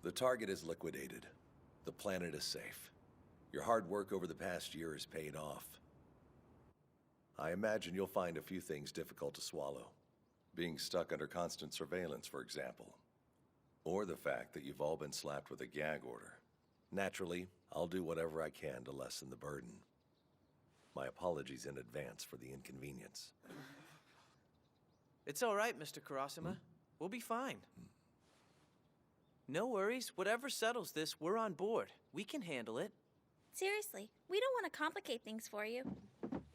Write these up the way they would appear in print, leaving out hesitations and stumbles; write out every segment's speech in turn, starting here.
The target is liquidated. The planet is safe. Your hard work over the past year has paid off. I imagine you'll find a few things difficult to swallow. Being stuck under constant surveillance, for example. Or the fact that you've all been slapped with a gag order. Naturally, I'll do whatever I can to lessen the burden. My apologies in advance for the inconvenience. It's all right, Mr. Kurasama. We'll be fine. No worries. Whatever settles this, we're on board. We can handle it. Seriously, we don't want to complicate things for you.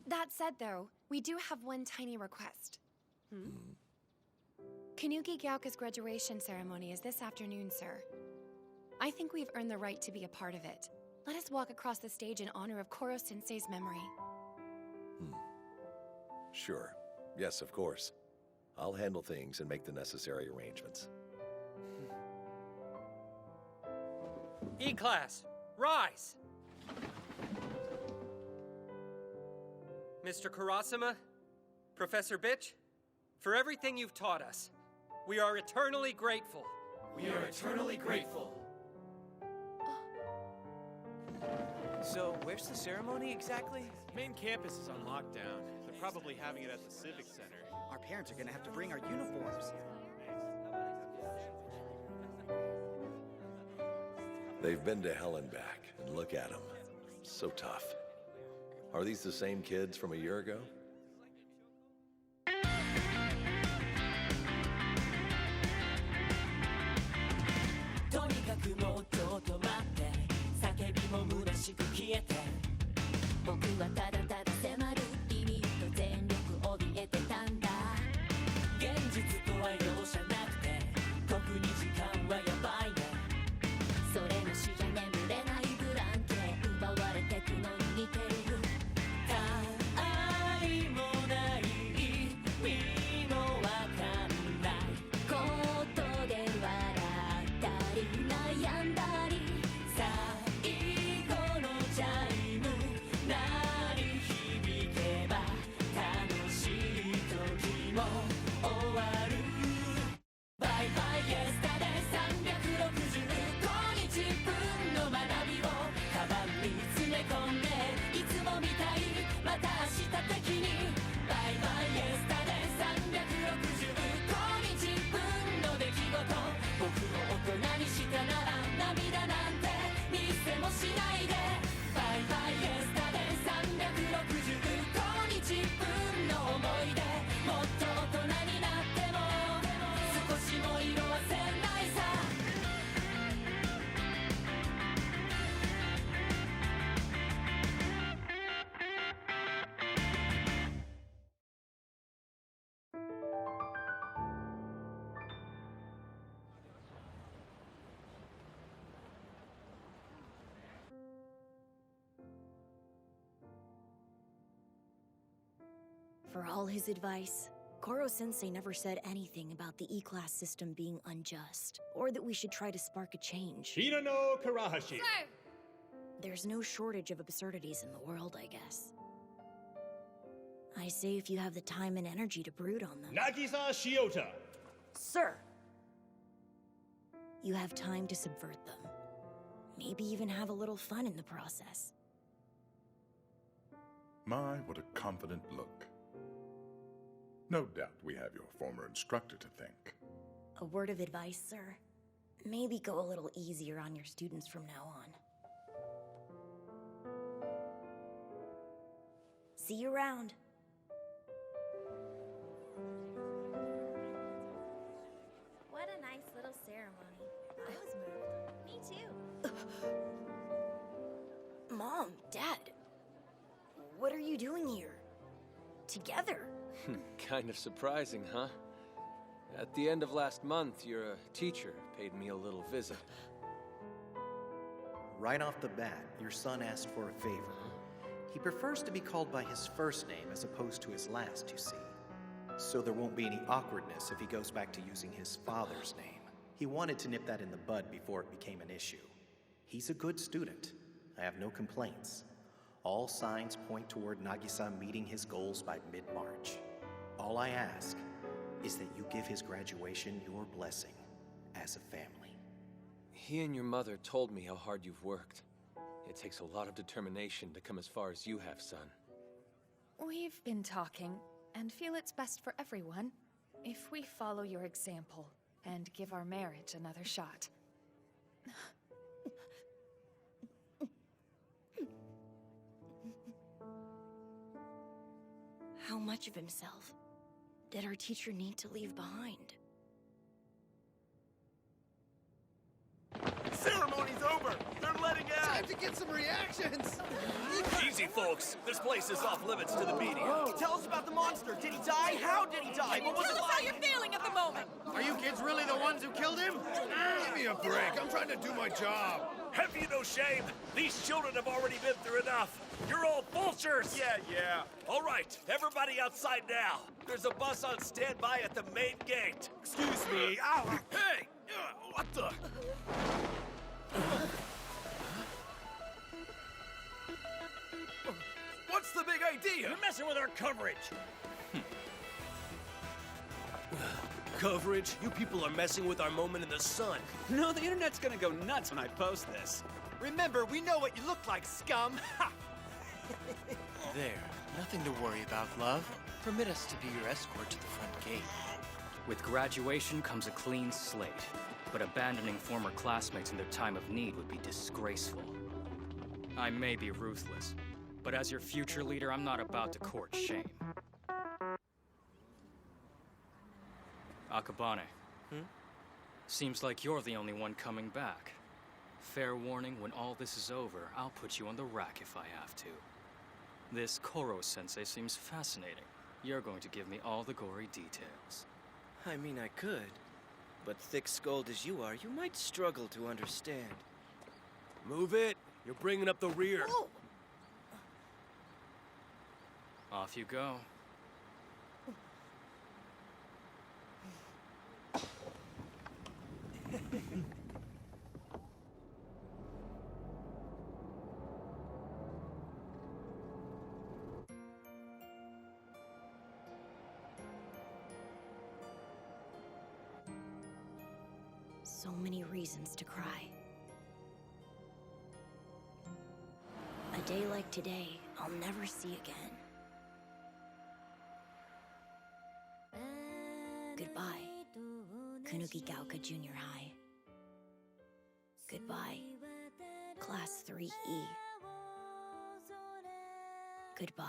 That said, though, we do have one tiny request. Kanuki Gyauka's graduation ceremony is this afternoon, sir. I think we've earned the right to be a part of it. Let us walk across the stage in honor of Koro-sensei's memory. Sure. Yes, of course. I'll handle things and make the necessary arrangements. E-class, rise! Mr. Kurasama, Professor Bitch, for everything you've taught us, we are eternally grateful. We are eternally grateful. So, where's the ceremony exactly? Main campus is on lockdown. They're probably having it at the Civic Center. Our parents are gonna have to bring our uniforms. They've been to hell and back, and look at them. So tough. Are these the same kids from a year ago? For all his advice, Koro-sensei never said anything about the E-class system being unjust, or that we should try to spark a change. Hina no Karahashi! Sir! There's no shortage of absurdities in the world, I guess. I say if you have the time and energy to brood on them. Nagisa Shiota! Sir! You have time to subvert them. Maybe even have a little fun in the process. My, what a confident look. No doubt we have your former instructor to thank. A word of advice, sir. Maybe go a little easier on your students from now on. See you around. What a nice little ceremony. I was moved. Me too. Mom, Dad, what are you doing here? Together? Kind of surprising, huh? At the end of last month, your teacher paid me a little visit. Right off the bat, your son asked for a favor. He prefers to be called by his first name as opposed to his last, you see. So there won't be any awkwardness if he goes back to using his father's name. He wanted to nip that in the bud before it became an issue. He's a good student. I have no complaints. All signs point toward Nagisa meeting his goals by mid-March. All I ask is that you give his graduation your blessing as a family. He and your mother told me how hard you've worked. It takes a lot of determination to come as far as you have, son. We've been talking, and feel it's best for everyone if we follow your example and give our marriage another shot. How much of himself did our teacher need to leave behind? Ceremony's over! They're letting out! Time to get some reactions! Easy, folks. This place is off limits to the media. Tell us about the monster. Did he die? How did he die? What was it like? Tell us how you're feeling at the moment! Are you kids really the ones who killed him? Give me a break. I'm trying to do my job. Have you no shame? These children have already been through enough. You're all vultures! Yeah. All right, everybody outside now. There's a bus on standby at the main gate. Excuse me. Ow! Hey! What the? What's the big idea? You're messing with our coverage. Coverage? You people are messing with our moment in the sun. No, the internet's gonna go nuts when I post this. Remember, we know what you look like, scum. There. Nothing to worry about, love. Permit us to be your escort to the front gate. With graduation comes a clean slate. But abandoning former classmates in their time of need would be disgraceful. I may be ruthless, but as your future leader, I'm not about to court shame. Akabane. Seems like you're the only one coming back. Fair warning, when all this is over, I'll put you on the rack if I have to. This Koro-sensei seems fascinating. You're going to give me all the gory details. I mean, I could. But thick-skulled as you are, you might struggle to understand. Move it. You're bringing up the rear. Whoa. Off you go. So many reasons to cry. A day like today, I'll never see again. Goodbye, Kunugigaoka Junior High. Goodbye, Class 3E. Goodbye,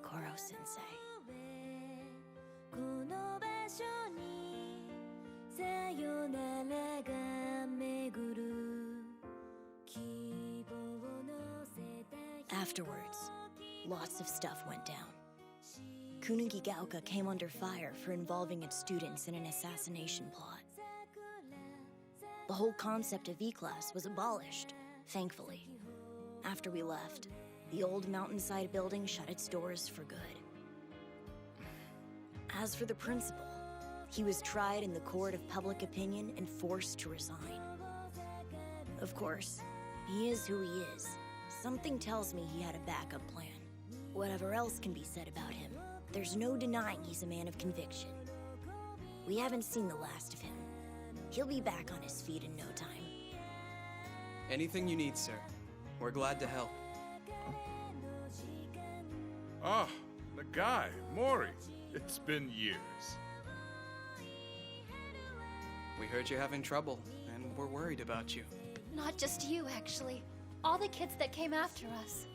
Koro-sensei. Afterwards, lots of stuff went down. Kunugigaoka came under fire for involving its students in an assassination plot. The whole concept of E-Class was abolished, thankfully. After we left, the old mountainside building shut its doors for good. As for the principal, he was tried in the court of public opinion and forced to resign. Of course, he is who he is. Something tells me he had a backup plan. Whatever else can be said about him, there's no denying he's a man of conviction. We haven't seen the last of him. He'll be back on his feet in no time. Anything you need, sir. We're glad to help. Ah, the guy, Mori. It's been years. We heard you're having trouble, and we're worried about you. Not just you, actually. All the kids that came after us.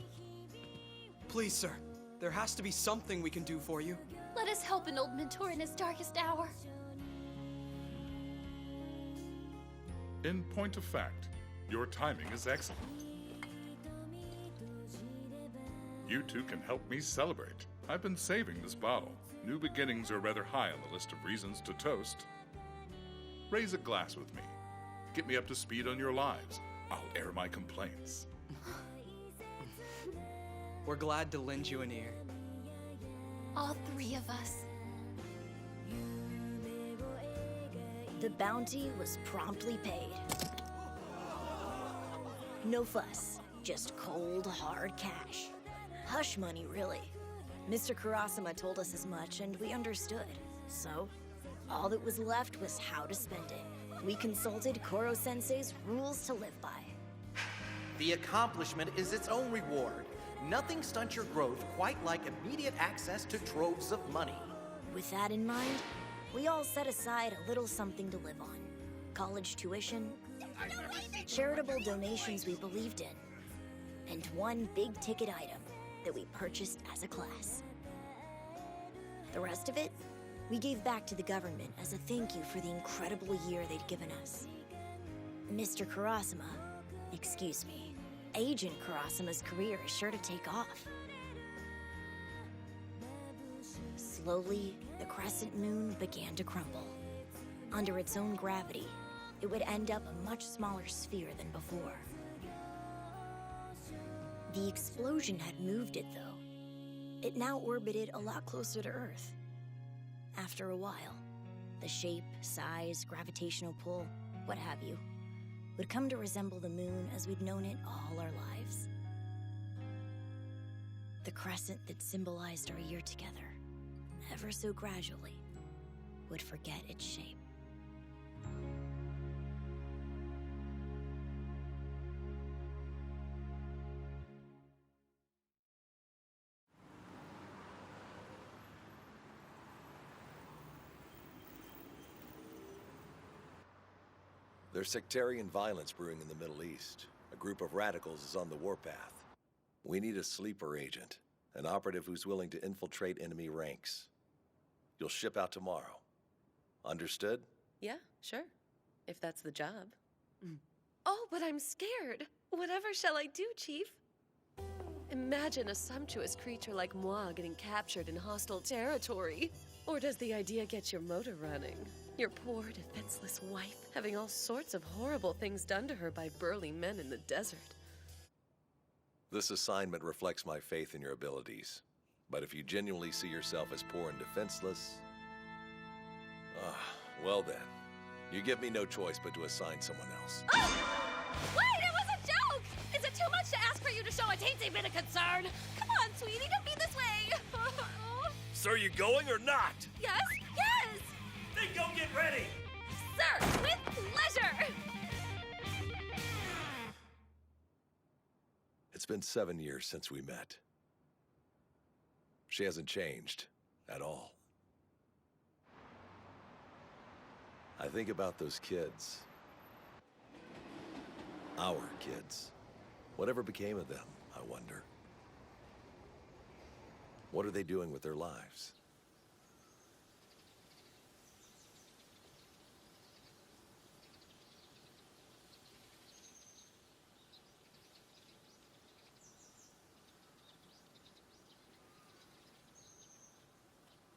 Please, sir. There has to be something we can do for you. Let us help an old mentor in his darkest hour. In point of fact, your timing is excellent. You two can help me celebrate. I've been saving this bottle. New beginnings are rather high on the list of reasons to toast. Raise a glass with me. Get me up to speed on your lives. I'll air my complaints. We're glad to lend you an ear. All three of us. The bounty was promptly paid. No fuss, just cold, hard cash. Hush money, really. Mr. Kurasama told us as much, and we understood. So, All that was left was how to spend it. We consulted Koro-sensei's rules to live by. The accomplishment is its own reward. Nothing stunts your growth quite like immediate access to troves of money. With that in mind, we all set aside a little something to live on. College tuition, charitable donations we believed in, and one big-ticket item that we purchased as a class. The rest of it, we gave back to the government as a thank you for the incredible year they'd given us. Mr. Kurasama, excuse me, Agent Kurasama's career is sure to take off. Slowly, the crescent moon began to crumble. Under its own gravity, it would end up a much smaller sphere than before. The explosion had moved it, though. It now orbited a lot closer to Earth. After a while, the shape, size, gravitational pull, what have you, would come to resemble the moon as we'd known it all our lives. The crescent that symbolized our year together, ever so gradually, would forget its shape. There's sectarian violence brewing in the Middle East. A group of radicals is on the warpath. We need a sleeper agent, an operative who's willing to infiltrate enemy ranks. You'll ship out tomorrow. Understood? Yeah, sure. If that's the job. Oh, but I'm scared. Whatever shall I do, Chief? Imagine a sumptuous creature like moi getting captured in hostile territory. Or does the idea get your motor running? Your poor, defenseless wife having all sorts of horrible things done to her by burly men in the desert. This assignment reflects my faith in your abilities. But if you genuinely see yourself as poor and defenseless, well then, you give me no choice but to assign someone else. Wait, it was a joke! Is it too much to ask for you to show a teensy bit of concern? Come on, sweetie, don't be this way! So are you going or not? Yes, yes! Then go get ready! Sir, with pleasure! It's been 7 years since we met. She hasn't changed at all. I think about those kids. Our kids. Whatever became of them, I wonder. What are they doing with their lives?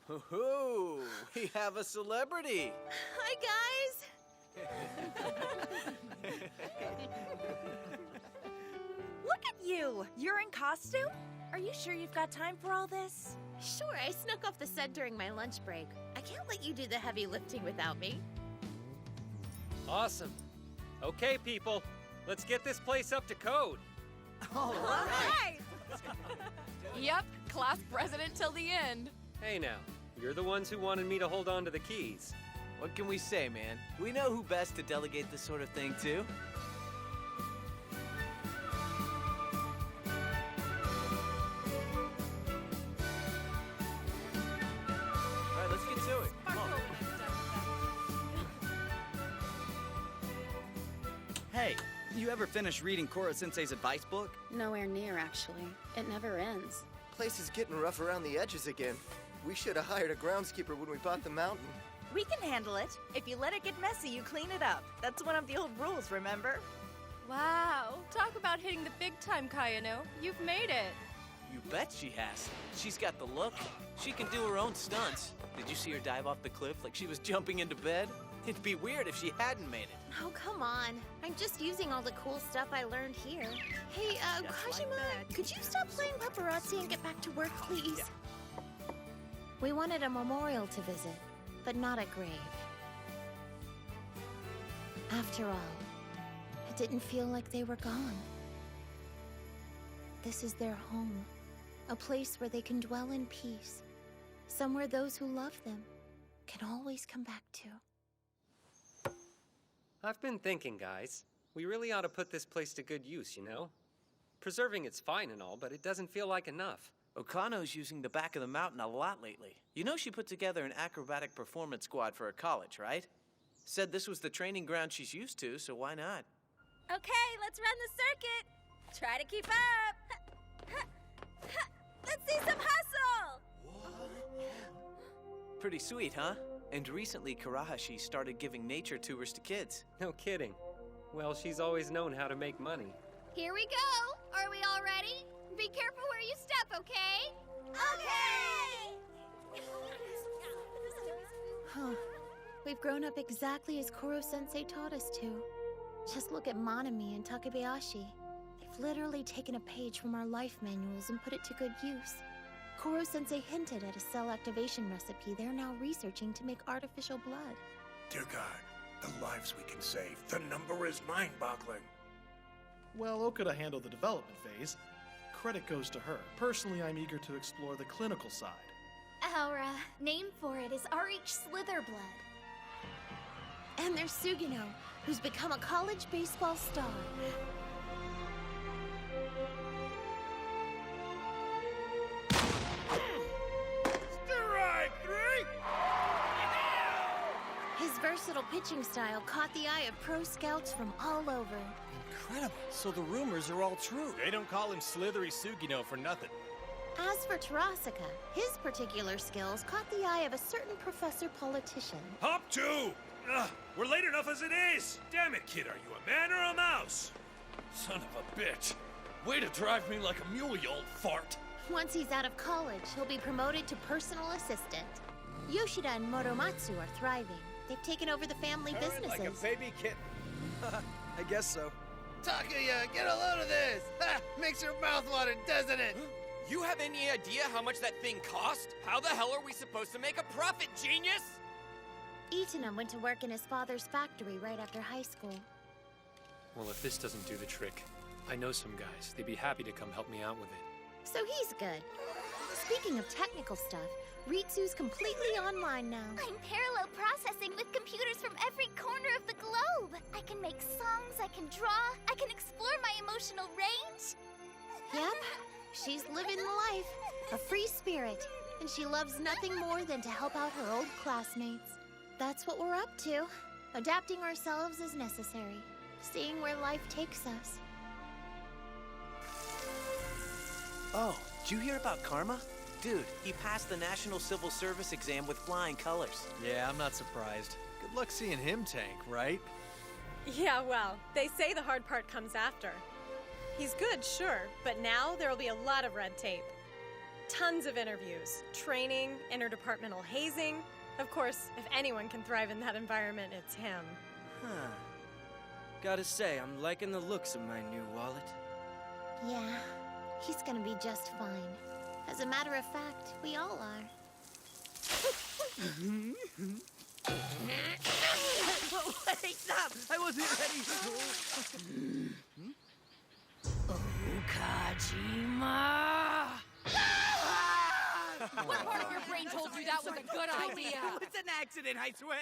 Hoo-hoo! We have a celebrity! Hi, guys! Look at you! You're in costume? Are you sure you've got time for all this? Sure, I snuck off the set during my lunch break. I can't let you do the heavy lifting without me. Awesome. Okay, people, let's get this place up to code. All right! Yep, class president till the end. Hey now, you're the ones who wanted me to hold on to the keys. What can we say, man? We know who best to delegate this sort of thing to. All right, let's get to it. Come on. Hey, you ever finish reading Koro-sensei's advice book? Nowhere near, actually. It never ends. Place is getting rough around the edges again. We should have hired a groundskeeper when we bought the mountain. We can handle it. If you let it get messy, you clean it up. That's one of the old rules, remember? Wow, talk about hitting the big time, Kayano. You've made it. You bet she has. She's got the look. She can do her own stunts. Did you see her dive off the cliff like she was jumping into bed? It'd be weird if she hadn't made it. Oh, come on. I'm just using all the cool stuff I learned here. Hey, Kajima, could you stop playing paparazzi and get back to work, please? Yeah. We wanted a memorial to visit, but not a grave. After all, it didn't feel like they were gone. This is their home, a place where they can dwell in peace, somewhere those who love them can always come back to. I've been thinking, guys. We really ought to put this place to good use, you know? Preserving it's fine and all, but it doesn't feel like enough. Okano's using the back of the mountain a lot lately. You know she put together an acrobatic performance squad for her college, right? Said this was the training ground she's used to, so why not? Okay, let's run the circuit. Try to keep up. Let's see some hustle! Pretty sweet, huh? And recently, Karahashi started giving nature tours to kids. No kidding. Well, she's always known how to make money. Here we go. Are we all ready? Be careful where you step, okay? Okay! Huh. We've grown up exactly as Koro-sensei taught us to. Just look at Manami and Takebayashi. They've literally taken a page from our life manuals and put it to good use. Koro-sensei hinted at a cell activation recipe they're now researching to make artificial blood. Dear God, the lives we can save. The number is mind-boggling. Well, Okada handled the development phase. Credit goes to her. Personally, I'm eager to explore the clinical side. Our name for it is R.H. Slitherblood. And there's Sugino, who's become a college baseball star. Strike three! His versatile pitching style caught the eye of pro scouts from all over. Incredible. So the rumors are all true. They don't call him Slithery Sugino for nothing. As for Tarasaka, his particular skills caught the eye of a certain professor politician. Hop two! Ugh, we're late enough as it is! Damn it, kid, are you a man or a mouse? Son of a bitch! Way to drive me like a mule, you old fart! Once he's out of college, he'll be promoted to personal assistant. Yoshida and Moromatsu are thriving. They've taken over the family businesses. Like a baby kitten. I guess so. Takuya, get a load of this! Ha! Makes your mouth water, doesn't it? You have any idea how much that thing cost? How the hell are we supposed to make a profit, genius? Itanum went to work in his father's factory right after high school. Well, if this doesn't do the trick, I know some guys. They'd be happy to come help me out with it. So he's good. Speaking of technical stuff, Ritsu's completely online now. I'm parallel processing with computers from every corner of the globe. I can make songs, I can draw, I can explore my emotional range. Yep, she's living the life, a free spirit, and she loves nothing more than to help out her old classmates. That's what we're up to, adapting ourselves as necessary, seeing where life takes us. Oh, did you hear about Karma? Dude, he passed the National Civil Service exam with flying colors. Yeah, I'm not surprised. Good luck seeing him tank, right? Yeah, well, they say the hard part comes after. He's good, sure, but now there will be a lot of red tape. Tons of interviews, training, interdepartmental hazing. Of course, if anyone can thrive in that environment, it's him. Huh. Gotta say, I'm liking the looks of my new wallet. Yeah, he's gonna be just fine. As a matter of fact, we all are. Wait, stop! I wasn't ready! Kojima! What part of your brain told you that was a good idea? It was an accident, I swear!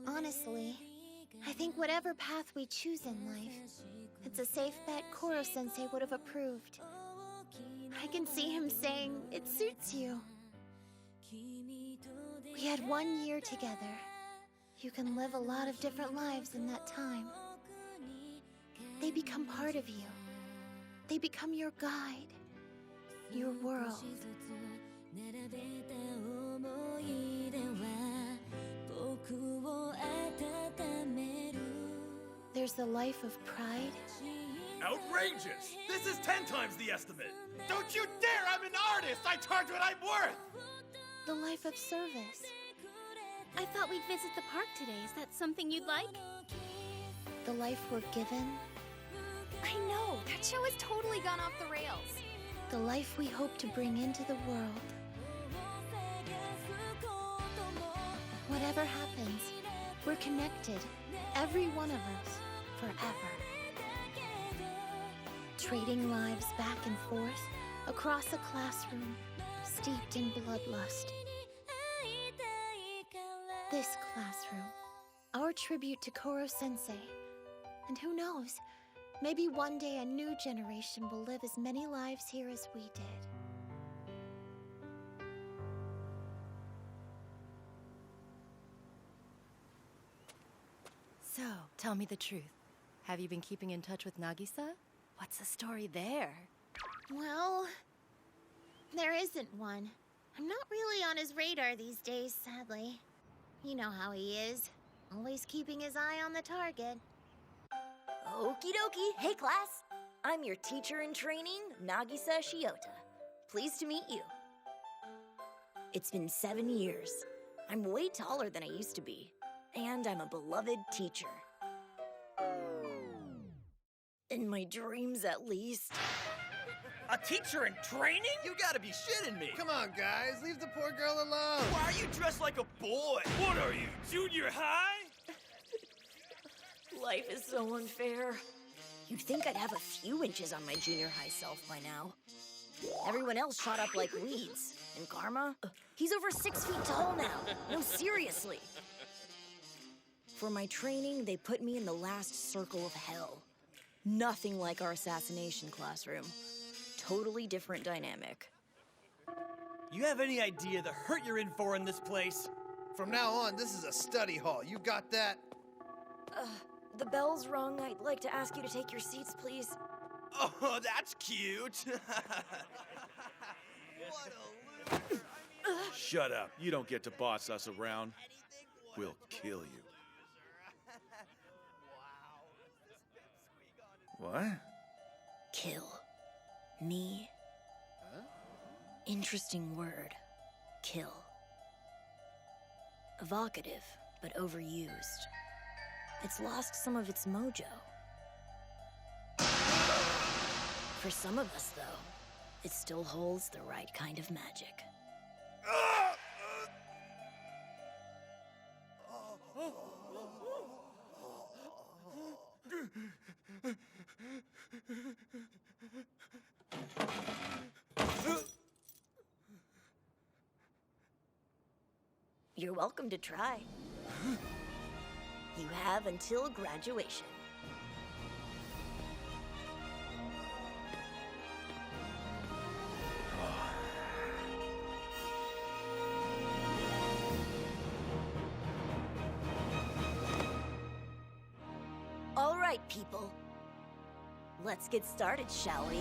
Honestly, I think whatever path we choose in life, it's a safe bet Koro-sensei would have approved. I can see him saying, "It suits you." We had 1 year together. You can live a lot of different lives in that time. They become part of you. They become your guide, your world. There's the life of pride. Outrageous! This is 10 times the estimate! Don't you dare! I'm an artist! I charge what I'm worth! The life of service. I thought we'd visit the park today. Is that something you'd like? The life we're given. I know! That show has totally gone off the rails. The life we hope to bring into the world. Whatever happens, we're connected, every one of us, forever. Trading lives back and forth, across a classroom, steeped in bloodlust. This classroom. Our tribute to Koro-sensei. And who knows, maybe one day a new generation will live as many lives here as we did. So, tell me the truth. Have you been keeping in touch with Nagisa? What's the story there? Well, there isn't one. I'm not really on his radar these days, sadly. You know how he is. Always keeping his eye on the target. Okie dokie. Hey, class. I'm your teacher in training, Nagisa Shiota. Pleased to meet you. It's been 7 years. I'm way taller than I used to be. And I'm a beloved teacher. In my dreams, at least. A teacher in training? You gotta be shitting me! Come on, guys, leave the poor girl alone! Why are you dressed like a boy? What are you, junior high? Life is so unfair. You'd think I'd have a few inches on my junior high self by now. Everyone else shot up like weeds. And Karma? He's over 6 feet tall now. No, seriously. For my training, they put me in the last circle of hell. Nothing like our assassination classroom. Totally different dynamic. You have any idea the hurt you're in for in this place? From now on, this is a study hall. You got that? The bell's rung. I'd like to ask you to take your seats, please. Oh, that's cute. Shut up. You don't get to boss us around. We'll kill you. What? Kill. Me. Huh? Interesting word. Kill. Evocative, but overused. It's lost some of its mojo. For some of us, though, it still holds the right kind of magic. You're welcome to try. You have until graduation. All right, people. Let's get started, shall we?